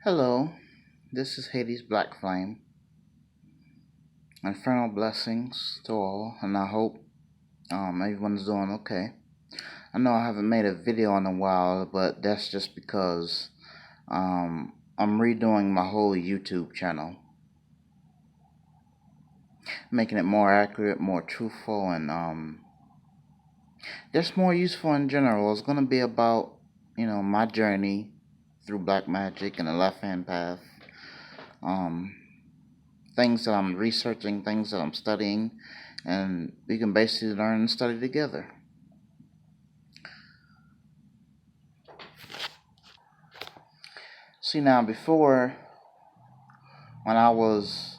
Hello, this is Hades Black Flame. Infernal blessings to all, and I hope everyone's doing okay. I know I haven't made a video in a while, but that's just because I'm redoing my whole YouTube channel, making it more accurate, more truthful, and just more useful in general. It's gonna be about my journey through black magic and the left hand path. Um, Things that I'm researching, things that I'm studying, and we can basically learn and study together. See, now, before, when I was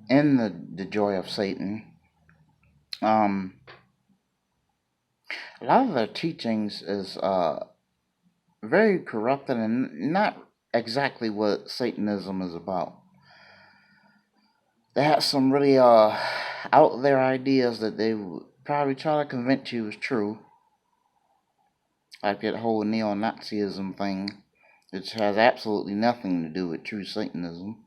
in the joy of Satan, um, a lot of their teachings is very corrupted and not exactly what Satanism is about. They had some really out there ideas that they would probably try to convince you is true, like that whole neo-Nazism thing, which has absolutely nothing to do with true Satanism.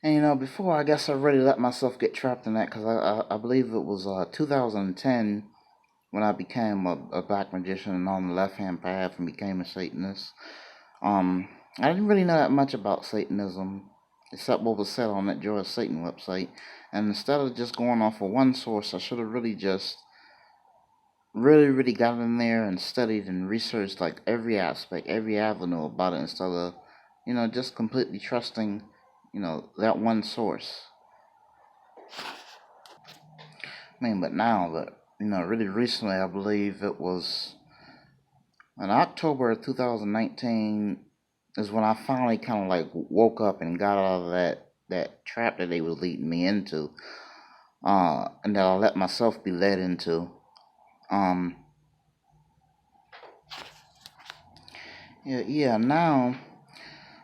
And before, I guess I really let myself get trapped in that, because I believe it was 2010 when I became a black magician and on the left hand path and became a Satanist. I didn't really know that much about Satanism, except what was said on that Joy of Satan website. And instead of just going off of one source, I should have really just really got in there and studied and researched like every aspect, every avenue about it, instead of just completely trusting that one source. But now that really recently, I believe it was in October of 2019 is when I finally kind of like woke up and got out of that trap that they were leading me into, and that I let myself be led into. Um, yeah. Now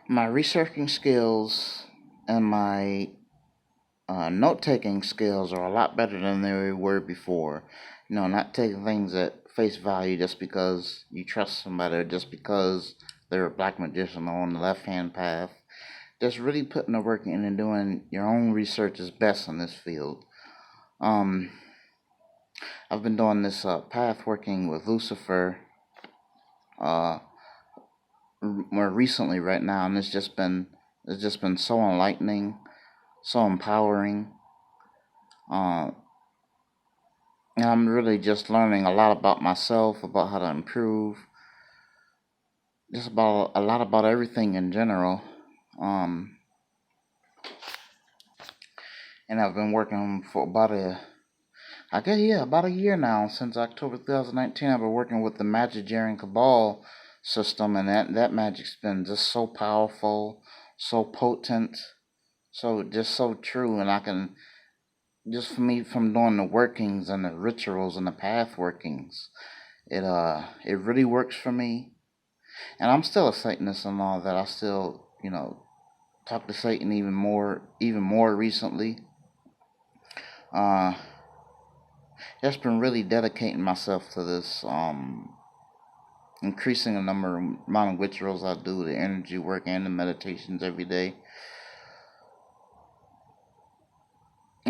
my researching skills and my note-taking skills are a lot better than they were before. Not taking things at face value just because you trust somebody or just because they're a black magician or on the left-hand path. Just really putting the work in and doing your own research is best in this field. Um, I've been doing this path working with Lucifer uh, more recently right now, and it's just been so enlightening, so empowering. Uh, And I'm really just learning a lot about myself, about how to improve, just about a lot about everything in general. Um, and I've been working for about a year now, since October 2019. I've been working with the Magigerian Cabal system, and that magic's been just so powerful, so potent, so true, and I can just for me from doing the workings and the rituals and the path workings, it really works for me. And I'm still a Satanist and all that. I still, talk to Satan even more recently. Uh, just been really dedicating myself to this, increasing the amount of rituals I do, the energy work and the meditations every day.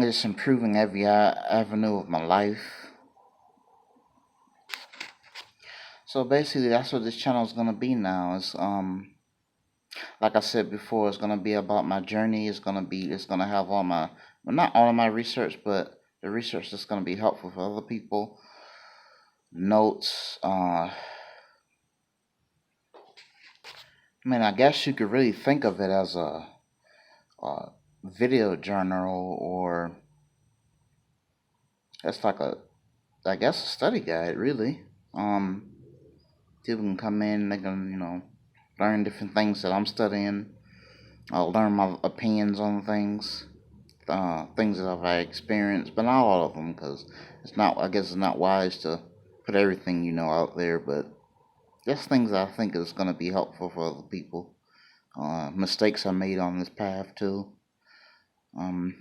It's improving every avenue of my life. So basically, that's what this channel is gonna be now. It's like I said before, it's gonna be about my journey. It's gonna have all my, well, not all of my research, but the research that's gonna be helpful for other people. Notes. I guess you could really think of it as a video journal, or it's like I guess, a study guide, really. Um, People can come in, they can, learn different things that I'm studying. I'll learn my opinions on things that I've experienced, but not all of them, because I guess it's not wise to put everything out there, but just things I think is going to be helpful for other people. Mistakes I made on this path too. Um,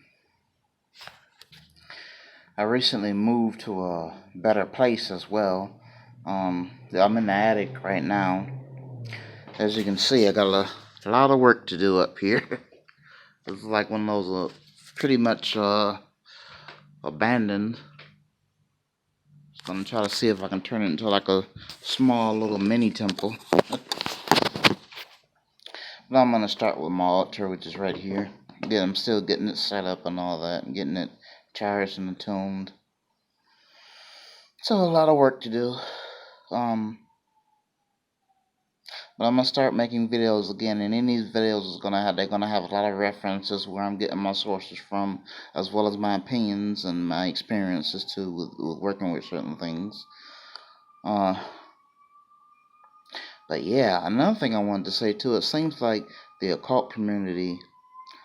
I recently moved to a better place as well. I'm in the attic right now, As you can see, I got a lot of work to do up here. It's like one of those pretty much abandoned. Just gonna try to see if I can turn it into like a small little mini temple. But I'm gonna start with my altar, which is right here. Yeah, I'm still getting it set up and all that, and getting it charged and attuned. So a lot of work to do. But I'm gonna start making videos again, and in these videos they're gonna have a lot of references where I'm getting my sources from, as well as my opinions and my experiences too with working with certain things. But yeah, another thing I wanted to say too, it seems like the occult community,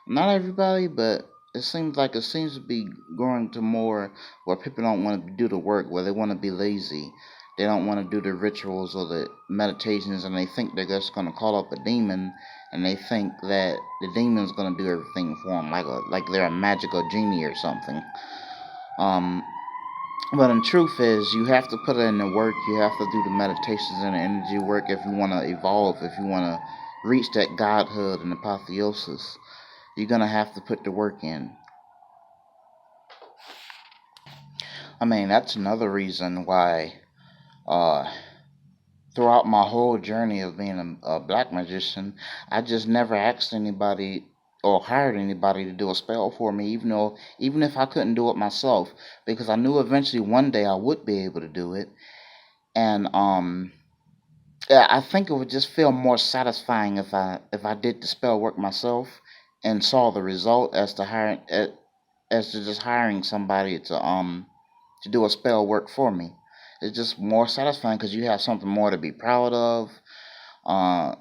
not everybody, but it seems to be growing to more where people don't want to do the work, where they want to be lazy. They don't want to do the rituals or the meditations, and they think they're just going to call up a demon, and they think that the demon's going to do everything for them, like they're a magical genie or something. But in truth is, you have to put in the work. You have to do the meditations and the energy work if you want to evolve, if you want to reach that godhood and apotheosis. You're going to have to put the work in. I mean, that's another reason why throughout my whole journey of being a black magician, I just never asked anybody or hired anybody to do a spell for me, even if I couldn't do it myself, because I knew eventually one day I would be able to do it. And yeah, I think it would just feel more satisfying if I did the spell work myself and saw the result as to just hiring somebody to do a spell work for me. It's just more satisfying because you have something more to be proud of, uh,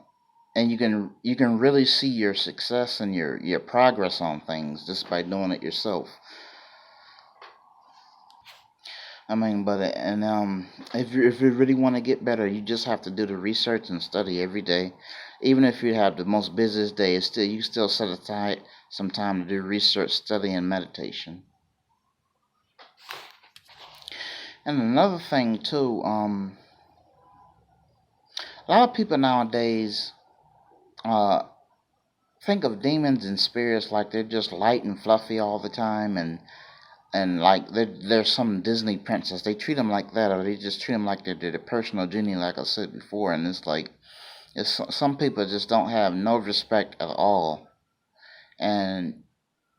and you can really see your success and your progress on things just by doing it yourself. I mean, if you really want to get better, you just have to do the research and study every day. Even if you have the most busiest day, you still set aside some time to do research, study, and meditation. And another thing too, a lot of people nowadays uh, think of demons and spirits like they're just light and fluffy all the time, and like they're some Disney princess. They treat them like that, or they just treat them like they're the personal genie, like I said before. And it's like some people just don't have no respect at all, and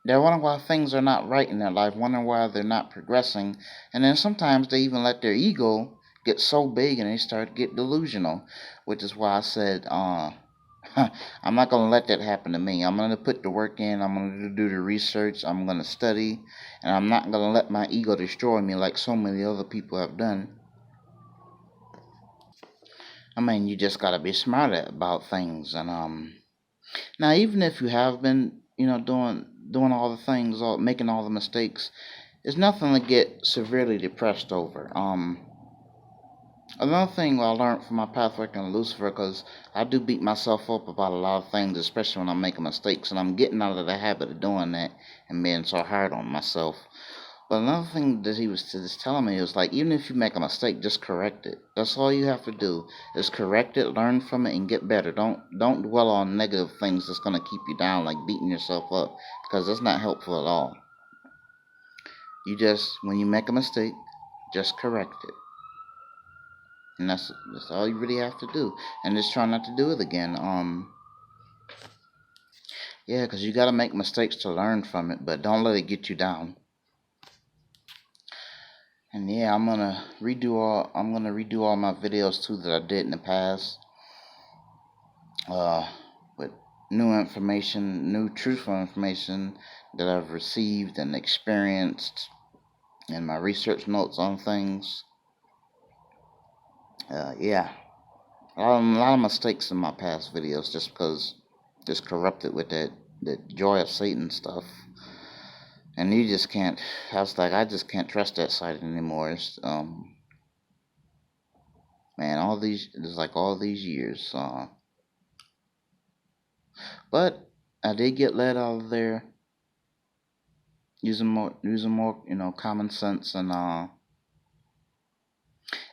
they're wondering why things are not right in their life, wondering why they're not progressing, and then sometimes they even let their ego get so big and they start to get delusional, which is why I said, I'm not going to let that happen to me. I'm going to put the work in, I'm going to do the research, I'm going to study, and I'm not going to let my ego destroy me like so many other people have done. I mean, you just got to be smart about things, and now even if you have been, doing all the things, making all the mistakes, it's nothing to get severely depressed over. Another thing I learned from my path working in Lucifer, because I do beat myself up about a lot of things, especially when I'm making mistakes, and I'm getting out of the habit of doing that and being so hard on myself. But another thing that he was just telling me was like, even if you make a mistake, just correct it. That's all you have to do is correct it, learn from it, and get better. Don't dwell on negative things that's gonna keep you down, like beating yourself up, because that's not helpful at all. You just when you make a mistake, just correct it, and that's all you really have to do. And just try not to do it again. Yeah, because you gotta make mistakes to learn from it, but don't let it get you down. And yeah, I'm gonna redo all my videos too that I did in the past. With new information, new truthful information that I've received and experienced, and my research notes on things. Yeah, a lot of mistakes in my past videos just because just corrupted with that joy of Satan stuff. And you just can't. I just can't trust that site anymore. Man, it's like all these years. But I did get led out of there using more, common sense, and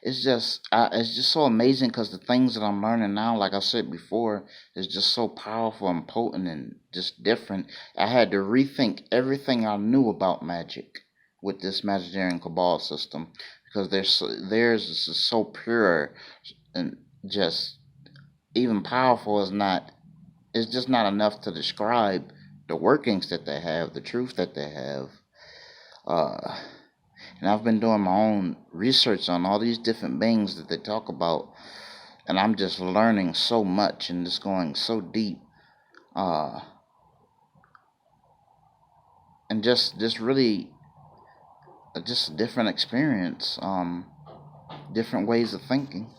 It's just so amazing because the things that I'm learning now, like I said before, is just so powerful and potent and just different. I had to rethink everything I knew about magic with this Magisterium Cabal system because theirs is just so pure and just even powerful is not. It's just not enough to describe the workings that they have, the truth that they have. Uh, and I've been doing my own research on all these different beings that they talk about, and I'm just learning so much and just going so deep. Uh, and just really just a different experience, different ways of thinking.